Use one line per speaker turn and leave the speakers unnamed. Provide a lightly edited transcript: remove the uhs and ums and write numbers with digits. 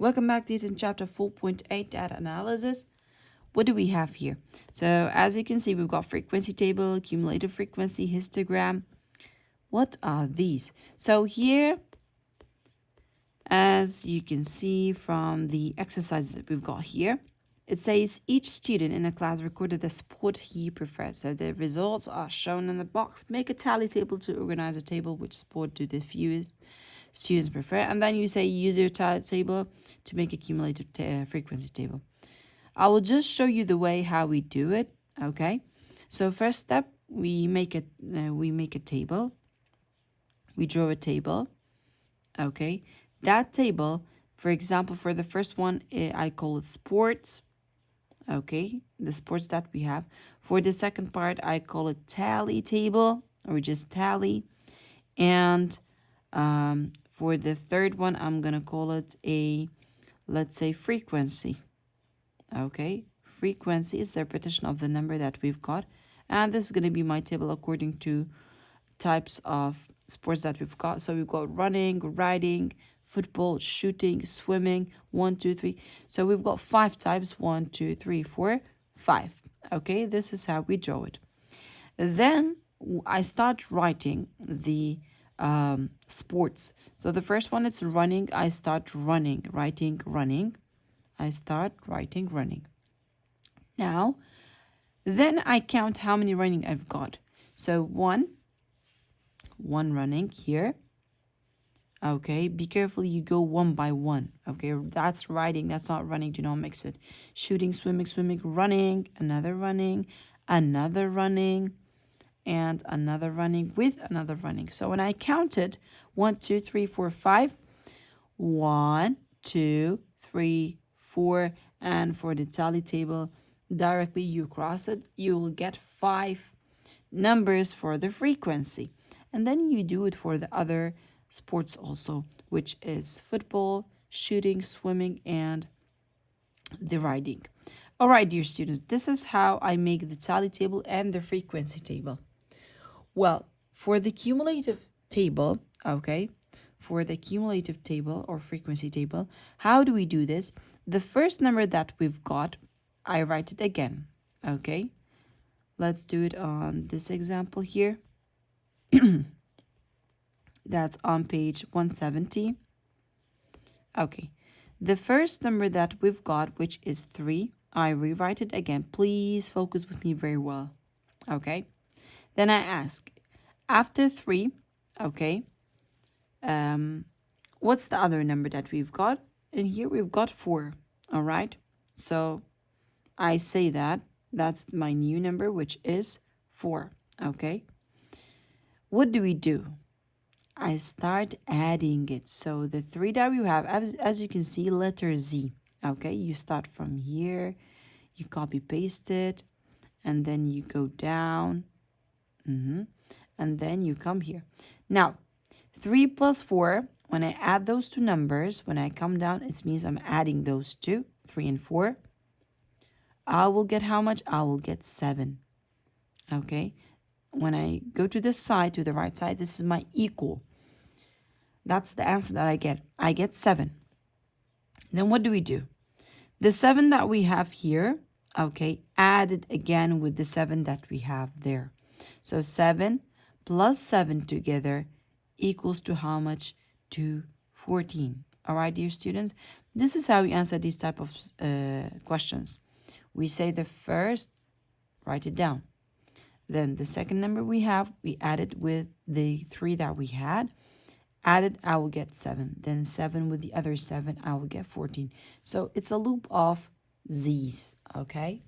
Welcome back. This is in chapter 4.8 data analysis. What do we have here? So as you can see, we've got frequency table, cumulative frequency, histogram. What are these? So here, as you can see from the exercises that we've got here, it says each student in a class recorded the sport he prefers. So the results are shown in the box. Make a tally table to organize a table. Which sport do the fewest students prefer? And then you say use your tally table to make a cumulative frequency table. I will just show you the way how we do it. Okay. So first step, we make a table. We draw a table. Okay. That table, for example, for the first one, I call it sports. Okay, the sports that we have. For the second part, I call it tally table or just tally. And for the third one, I'm going to call it let's say frequency. Okay, frequency is the repetition of the number that we've got. And this is going to be my table according to types of sports that we've got. So we've got running, riding, football, shooting, swimming, 1, 2, 3. So we've got 5 types, 1, 2, 3, 4, 5. Okay, this is how we draw it. Then I start writing the sports. So the first one is running. I start running. I start writing running. Now, then I count how many running I've got. So one running here. Okay, be careful, you go one by one. Okay, that's riding, that's not running, do not mix it. Shooting, swimming, running, another running, and another running with another running. So when I counted 1, 2, 3, 4, 5, 1, 2, 3, 4, and for the tally table, directly you cross it, you will get 5 numbers for the frequency. And then you do it for the other sports also, which is football, shooting, swimming, and the riding. All right, dear students, this is how I make the tally table and the frequency table. Well, for the cumulative table, okay, for the cumulative table or frequency table, how do we do this? The first number that we've got, I write it again, okay? Let's do it on this example here. That's on page 170. Okay, the first number that we've got, which is 3, I rewrite it again. Please focus with me very well. Okay, then I ask, after 3, okay, what's the other number that we've got? And here we've got 4, all right? So I say that's my new number, which is 4, okay? What do we do? I start adding it. So the 3 that we have, as you can see, letter Z. Okay, you start from here, you copy paste it, and then you go down, and then you come here. Now, 3 plus 4, when I add those two numbers, when I come down, it means I'm adding those two, 3 and 4. I will get how much? I will get 7. Okay, when I go to this side, to the right side, this is my equal. That's the answer that I get. I get 7. Then what do we do? The 7 that we have here, okay, add it again with the 7 that we have there. So 7 plus 7 together equals to how much? To 14. All right, dear students, this is how we answer these type of questions. We say the first, write it down. Then the second number we have, we add it with the 3 that we had. Added, I will get 7. Then 7 with the other 7, I will get 14. So it's a loop of Z's, okay?